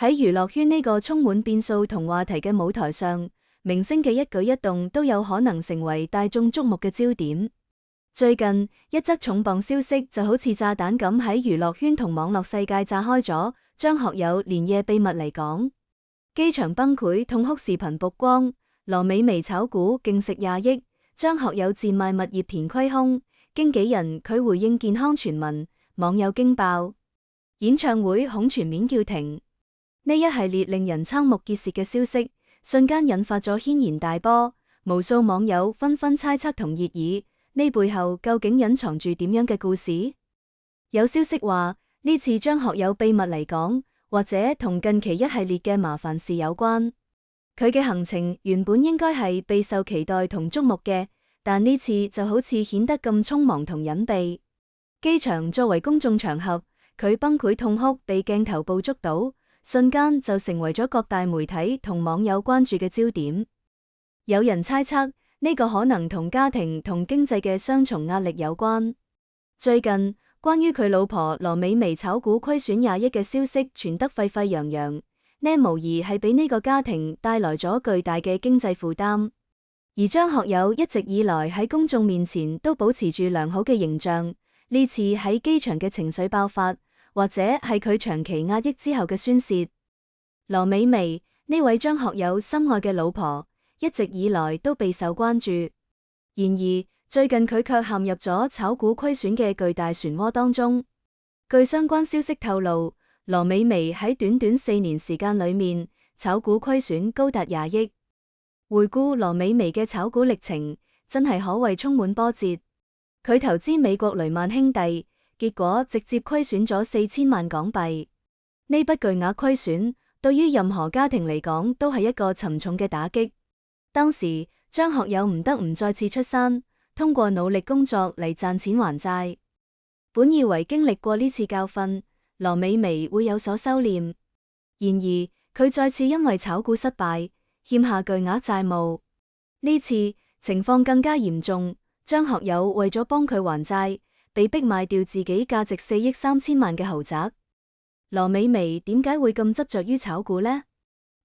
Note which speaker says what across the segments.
Speaker 1: 喺娛樂圈呢個充滿變數同話題嘅舞台上，明星嘅一舉一動都有可能成為大眾矚目嘅焦點。最近一則重磅消息就好似炸彈咁喺娛樂圈同網絡世界炸開咗。張學友連夜秘密離港，機場崩潰痛哭視頻曝光，羅美薇炒股勁食20億，張學友賤賣物業填虧空，經紀人佢回應健康傳聞，網友驚爆，演唱會恐全面叫停。呢一系列令人瞠目結舌嘅消息，瞬間引發咗軒然大波，無數網友紛紛猜測同熱議，呢背後究竟隱藏住點樣嘅故事？有消息話，呢次張學友秘密離港，或者同近期一系列嘅麻煩事有關。佢嘅行程原本應該係備受期待同矚目嘅，但呢次就好似顯得咁匆忙同隱秘。機場作為公眾場合，佢崩潰痛哭被鏡頭捕捉到，瞬間就成為咗各大媒體同網友關注嘅焦點。有人猜測，呢個可能同家庭同經濟嘅雙重壓力有關。最近關於佢老婆羅美薇炒股虧損20億嘅消息傳得沸沸揚揚，呢無疑係俾呢個家庭帶來咗巨大嘅經濟負擔。而張學友一直以來喺公眾面前都保持住良好嘅形象，呢次喺機場嘅情緒爆發，或者係佢長期壓抑之後嘅宣洩。羅美薇，呢位張學友深愛嘅老婆，一直以來都備受關注。然而最近佢卻陷入咗炒股虧損嘅巨大漩渦當中。據相關消息透露，羅美薇喺短短4年時間裏面，炒股虧損高達20億。回顧羅美薇嘅炒股歷程，真係可謂充滿波折。佢投資美國雷曼兄弟，結果直接虧損咗4000萬港幣。呢筆巨額虧損，對於任何家庭嚟講都係一個沉重嘅打擊。當時張學友唔得唔再次出山，通過努力工作嚟賺錢還債。本以為經歷過呢次教訓，羅美薇會有所收斂，然而佢再次因為炒股失敗，欠下巨額債務。呢次情況更加嚴重，張學友為咗幫佢還債，被逼賣掉自己價值4億3千萬嘅豪宅。羅美薇點解會咁執着於炒股呢？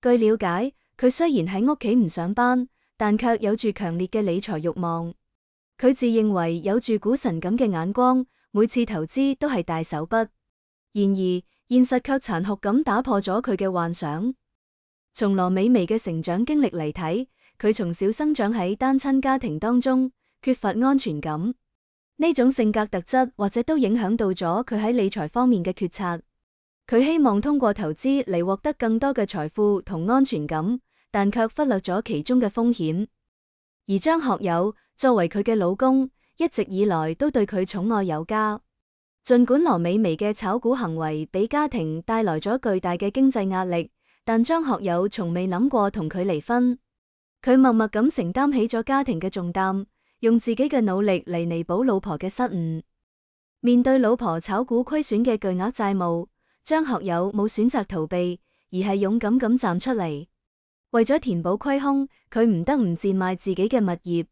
Speaker 1: 據了解，佢雖然喺屋企唔上班，但卻有住強烈嘅理財慾望。佢自認為有住股神咁嘅眼光，每次投資都係大手筆。然而現實卻殘酷咁打破咗佢嘅幻想。從羅美薇嘅成長經歷嚟睇，佢從小生長喺單親家庭當中，缺乏安全感。呢種性格特質或者都影響到咗佢喺理財方面嘅決策。佢希望通過投資嚟獲得更多嘅財富同安全感，但卻忽略咗其中嘅風險。而張學友作為佢嘅老公，一直以來都對佢寵愛有加。儘管羅美薇嘅炒股行為俾家庭帶來咗巨大嘅經濟壓力，但張學友從未諗過同佢離婚。佢默默咁承擔起咗家庭嘅重擔，用自己嘅努力嚟彌補老婆嘅失誤。面對老婆炒股虧損嘅巨額債務，張學友冇選擇逃避，而係勇敢咁站出嚟。為咗填補虧空，佢唔得唔賤賣自己嘅物業。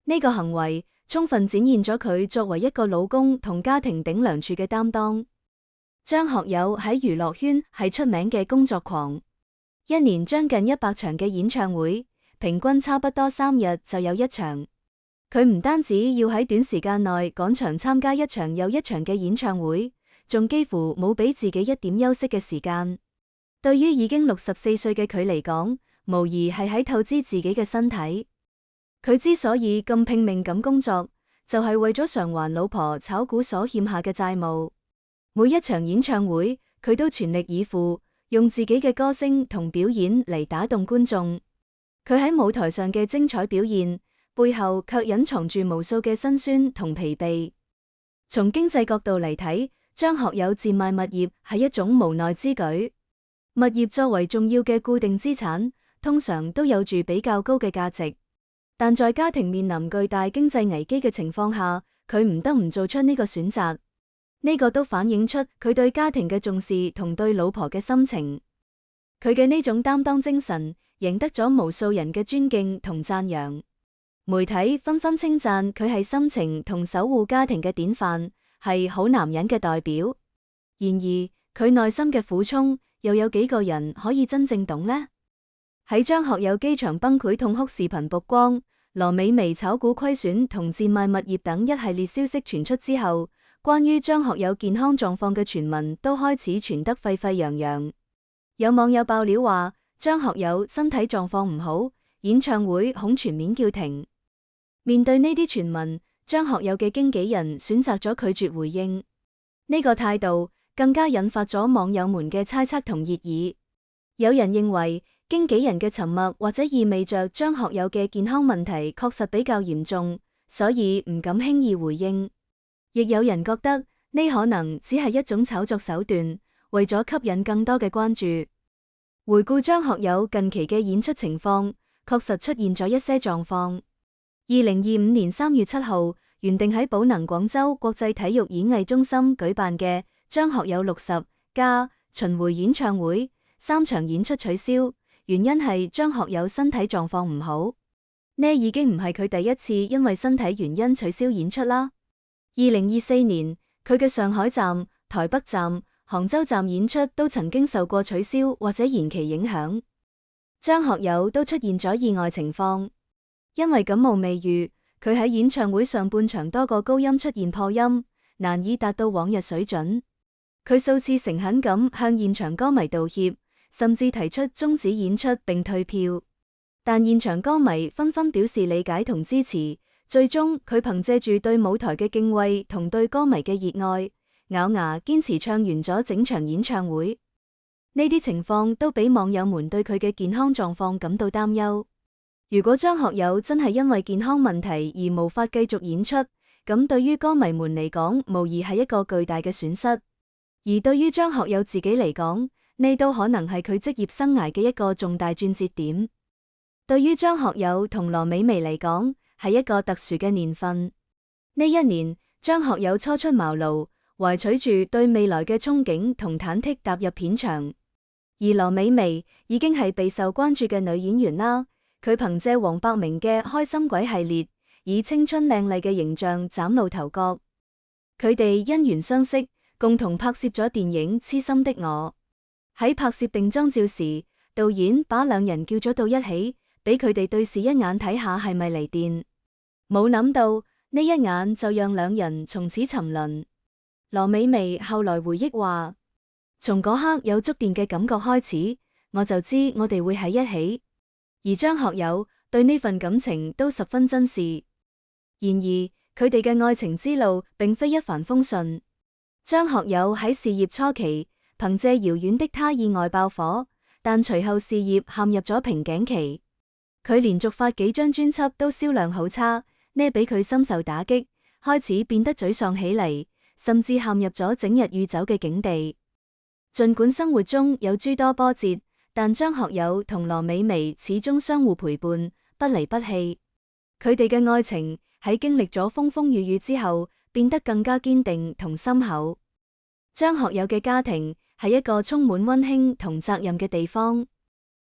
Speaker 1: 呢個行為充分展現咗佢作為一個老公同家庭頂梁柱嘅擔當。張學友喺娛樂圈係出名嘅工作狂，一年將近100場嘅演唱會，平均差不多3日就有一場。佢唔單止要喺短時間內趕場參加一場又一場嘅演唱會，仲幾乎冇俾自己一點休息嘅時間。對於已經64歲嘅佢嚟講，無疑係喺透支自己嘅身體。佢之所以咁拼命咁工作，就係為咗償還老婆炒股所欠下嘅債務。每一場演唱會，佢都全力以赴，用自己嘅歌聲同表演嚟打動觀眾。佢喺舞台上嘅精彩表現，背後卻隱藏住無數嘅辛酸同疲憊。從經濟角度嚟睇，張學友賤賣物業係一種無奈之舉。物業作為重要嘅固定資產，通常都有住比較高嘅價值。但在家庭面臨巨大經濟危機嘅情況下，佢唔得唔做出呢個選擇。呢個都反映出佢對家庭嘅重視同對老婆嘅心情。佢嘅呢種擔當精神，贏得咗無數人嘅尊敬同讚揚。媒體紛紛稱讚佢係深情同守護家庭嘅典範，係好男人嘅代表。然而，佢內心嘅苦衷，又有幾個人可以真正懂呢？喺張學友機場崩潰痛哭視頻曝光，羅美薇炒股虧損同賤賣物業等一系列消息傳出之後，關於張學友健康狀況嘅傳聞都開始傳得沸沸揚揚。有網友爆料話，張學友身體狀況唔好，演唱會恐全面叫停。面對呢啲傳聞，張學友嘅經紀人選擇咗拒絕回應。呢個態度更加引發咗網友們嘅猜測同熱議。有人認為經紀人嘅沉默或者意味着張學友嘅健康問題確實比較嚴重，所以唔敢輕易回應。亦有人覺得呢可能只係一種炒作手段，為咗吸引更多嘅關注。回顧張學友近期嘅演出情況，確實出現咗一些狀況。2025年3月7號，原定喺寶能廣州國際體育演藝中心舉辦嘅張學友60+巡迴演唱會，3場演出取消，原因係張學友身體狀況唔好。呢已經唔係佢第一次因為身體原因取消演出啦。2024年，佢嘅上海站、台北站、杭州站演出都曾經受過取消或者延期影響。張學友都出現咗意外情況，因為感冒未癒，佢喺演唱會上半場多個高音出現破音，難以達到往日水準。佢數次誠懇咁向現場歌迷道歉，甚至提出終止演出並退票，但現場歌迷紛紛表示理解同支持。最終佢憑借住對舞台嘅敬畏同對歌迷嘅熱愛，咬牙堅持唱完咗整場演唱會。呢啲情況都俾網友們對佢嘅健康狀況感到擔憂。如果張學友真係因為健康問題而無法繼續演出，咁對於歌迷們嚟講，無疑係一個巨大嘅損失。而對於張學友自己嚟講，呢都可能係佢職業生涯嘅一個重大轉折點。對於張學友同羅美薇嚟講，係一個特殊嘅年份。呢一年，張學友初出茅廬，懷取住對未來嘅憧憬同忐忑踏入片場。而羅美薇已經係備受關注嘅女演員啦。佢憑借黃百鳴嘅《開心鬼》系列，以青春靚麗嘅形象嶄露頭角。佢哋因緣相識，共同拍攝咗電影《痴心的我》。喺拍攝定妝照時，導演把兩人叫咗到一起，俾佢哋對視一眼睇下係咪嚟電。冇諗到呢一眼就讓兩人從此沉淪。羅美薇後來回憶話，從嗰刻有觸電嘅感覺開始，我就知我哋會喺一起。而張學友對呢份感情都十分珍視。然而佢哋嘅愛情之路並非一帆風順。張學友喺事業初期憑借遙遠的他意外爆火，但隨後事業陷入咗瓶頸期。佢連續發幾張專輯都銷量好差，呢俾佢深受打擊，開始變得沮喪起嚟，甚至陷入咗整日酗酒嘅境地。儘管生活中有諸多波折，但張學友同羅美薇始終相互陪伴，不離不棄。佢哋嘅愛情喺經歷咗風風雨雨之後，變得更加堅定同深厚。張學友嘅家庭係一個充滿溫馨同責任嘅地方。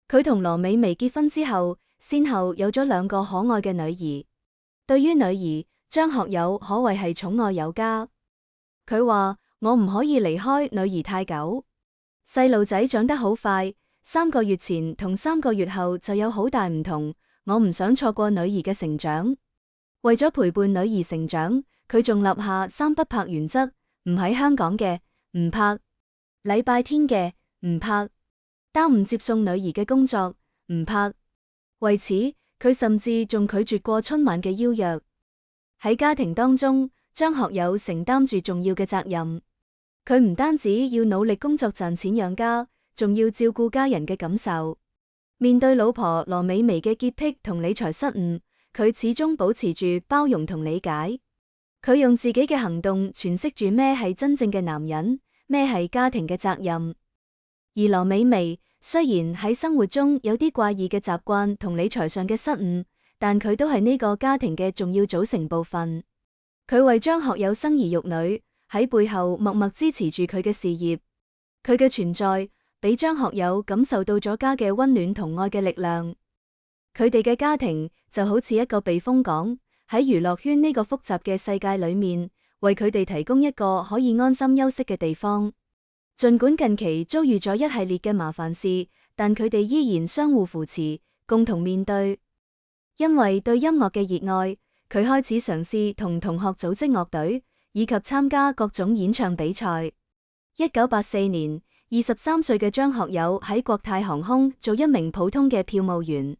Speaker 1: 佢同羅美薇結婚之後，先後有咗2個可愛嘅女兒。對於女兒，張學友可謂係寵愛有加。佢話：我唔可以離開女兒太久。細路仔長得好快，3個月前同3個月後就有好大唔同，我唔想錯過女兒嘅成長。為咗陪伴女兒成長，佢仲立下3不拍原則：唔喺香港嘅唔拍，禮拜天嘅唔拍，耽誤接送女兒嘅工作唔拍。為此，佢甚至仲拒絕過春晚嘅邀約。喺家庭當中，張學友承擔住重要嘅責任。佢唔單止要努力工作賺錢養家，仲要照顧家人嘅感受。面對老婆羅美薇嘅潔癖同理財失誤，佢始終保持住包容同理解。佢用自己嘅行動詮釋住咩係真正嘅男人，咩係家庭嘅責任。而羅美薇雖然喺生活中有啲怪異嘅習慣同理財上嘅失誤，但佢都係呢個家庭嘅重要組成部分。佢為張學友生兒育女，喺背後默默支持住佢嘅事業。佢嘅存在俾張學友感受到咗家嘅溫暖同愛嘅力量。佢哋嘅家庭就好似一個避風港，喺娛樂圈呢個複雜嘅世界裏面，為佢哋提供一個可以安心休息嘅地方。儘管近期遭遇咗一系列嘅麻煩事，但佢哋依然相互扶持，共同面對。因為對音樂嘅熱愛，佢開始嘗試同同學組織樂隊，以及參加各種演唱比賽。1984年，23歲嘅張學友喺國泰航空做一名普通嘅票務員。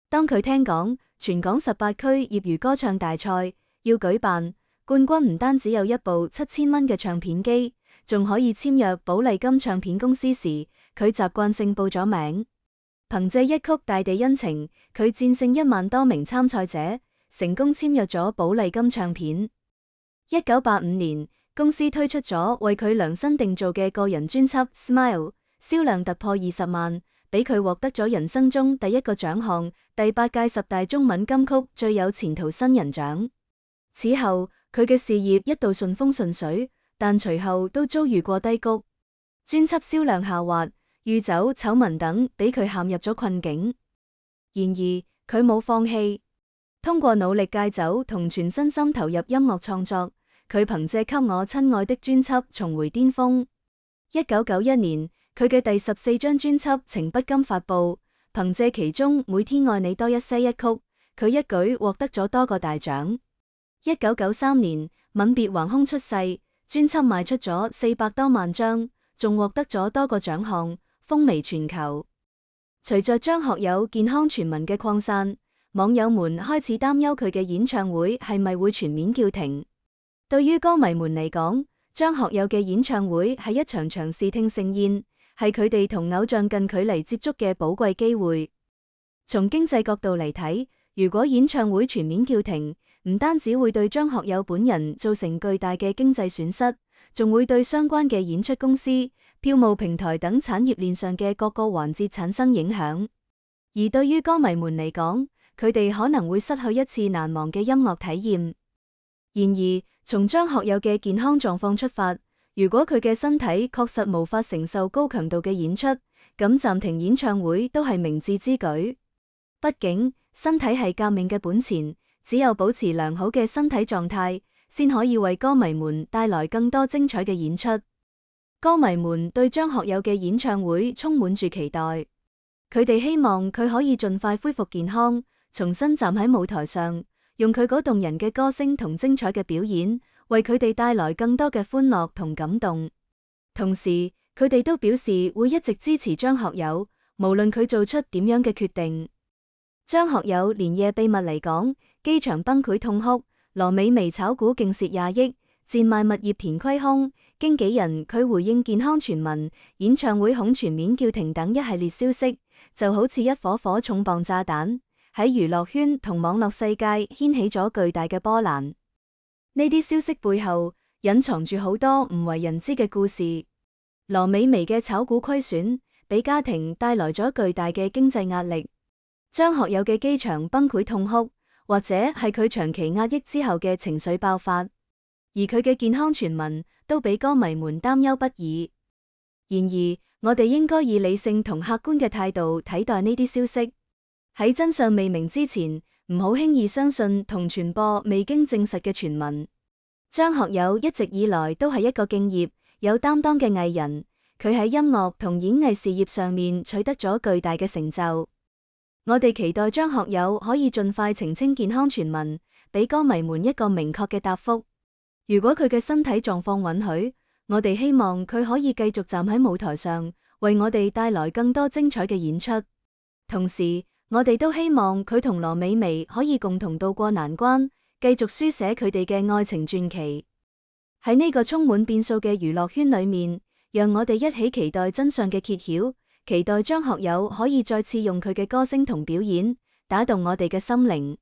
Speaker 1: 當佢聽講全港18區業餘歌唱大賽要舉辦，冠軍唔單止有一部7000蚊嘅唱片機，仲可以簽約寶麗金唱片公司時，佢習慣性報咗名。憑借一曲《大地恩情》，佢戰勝1萬多名參賽者，成功簽約咗寶麗金唱片。1985年，公司推出咗為佢量身定做嘅個人專輯《Smile》，銷量突破20萬，俾佢獲得咗人生中第一個獎項——第8屆10大中文金曲最有前途新人獎。此後，佢嘅事業一度順風順水，但隨後都遭遇過低谷，專輯銷量下滑、酗酒、醜聞等，俾佢陷入咗困境。然而，佢冇放棄，通過努力戒酒同全身心投入音樂創作，佢憑借《給我親愛的》專輯重回巔峰。1991年，佢嘅第14張專輯《情不禁》發布，憑借其中《每天愛你多一些》一曲，佢一舉獲得咗多個大獎。1993年，《吻別橫空》出世，專輯賣出咗400多萬張，仲獲得咗多個獎項，風靡全球。隨着張學友健康傳聞嘅擴散，網友們開始擔憂佢嘅演唱會係咪會全面叫停。對於歌迷們嚟講，張學友嘅演唱會係一場場視聽盛宴，係佢哋同偶像近距離接觸嘅寶貴機會。從經濟角度嚟睇，如果演唱會全面叫停，唔單止會對張學友本人造成巨大嘅經濟損失，仲會對相關嘅演出公司、票務平台等產業鏈上嘅各個環節產生影響。而對於歌迷們嚟講，佢哋可能會失去一次難忘嘅音樂體驗。然而，從張學友嘅健康狀況出發，如果佢嘅身體確實無法承受高強度嘅演出，咁暫停演唱會都係明智之舉。畢竟，身體係革命嘅本錢，只有保持良好嘅身體狀態，先可以為歌迷們帶來更多精彩嘅演出。歌迷們對張學友嘅演唱會充滿住期待，佢哋希望佢可以盡快恢復健康，重新站喺舞台上，用佢嗰動人嘅歌聲同精彩嘅表演，為佢哋帶來更多嘅歡樂同感動。同時，佢哋都表示會一直支持張學友，無論佢做出點樣嘅決定。張學友連夜秘密嚟講，機場崩潰痛哭，羅美薇炒股勁蝕20億，賤賣物業填虧空，經紀人佢回應健康傳聞，演唱會恐全面叫停等一系列消息，就好似一顆顆重磅炸彈，喺娛樂圈同網絡世界掀起咗巨大嘅波瀾。呢啲消息背後隱藏住好多唔為人知嘅故事。羅美薇嘅炒股虧損，俾家庭帶來咗巨大嘅經濟壓力。張學友嘅機場崩潰痛哭，或者係佢長期壓抑之後嘅情緒爆發，而佢嘅健康傳聞都俾歌迷們擔憂不已。然而，我哋應該以理性同客觀嘅態度睇待呢啲消息。喺真相未明之前，唔好輕易相信同傳播未經證實嘅傳聞。張學友一直以來都係一個敬業、有擔當嘅藝人，佢喺音樂同演藝事業上面取得咗巨大嘅成就。我哋期待張學友可以盡快澄清健康傳聞，俾歌迷們一個明確嘅答覆。如果佢嘅身體狀況允許，我哋希望佢可以繼續站喺舞台上，為我哋帶來更多精彩嘅演出。同時，我哋都希望佢同羅美薇可以共同渡過難關，繼續書寫佢哋嘅愛情傳奇。喺呢個充滿變數嘅娛樂圈裏面，讓我哋一起期待真相嘅揭曉。期待張學友可以再次用佢嘅歌聲同表演，打動我哋嘅心靈。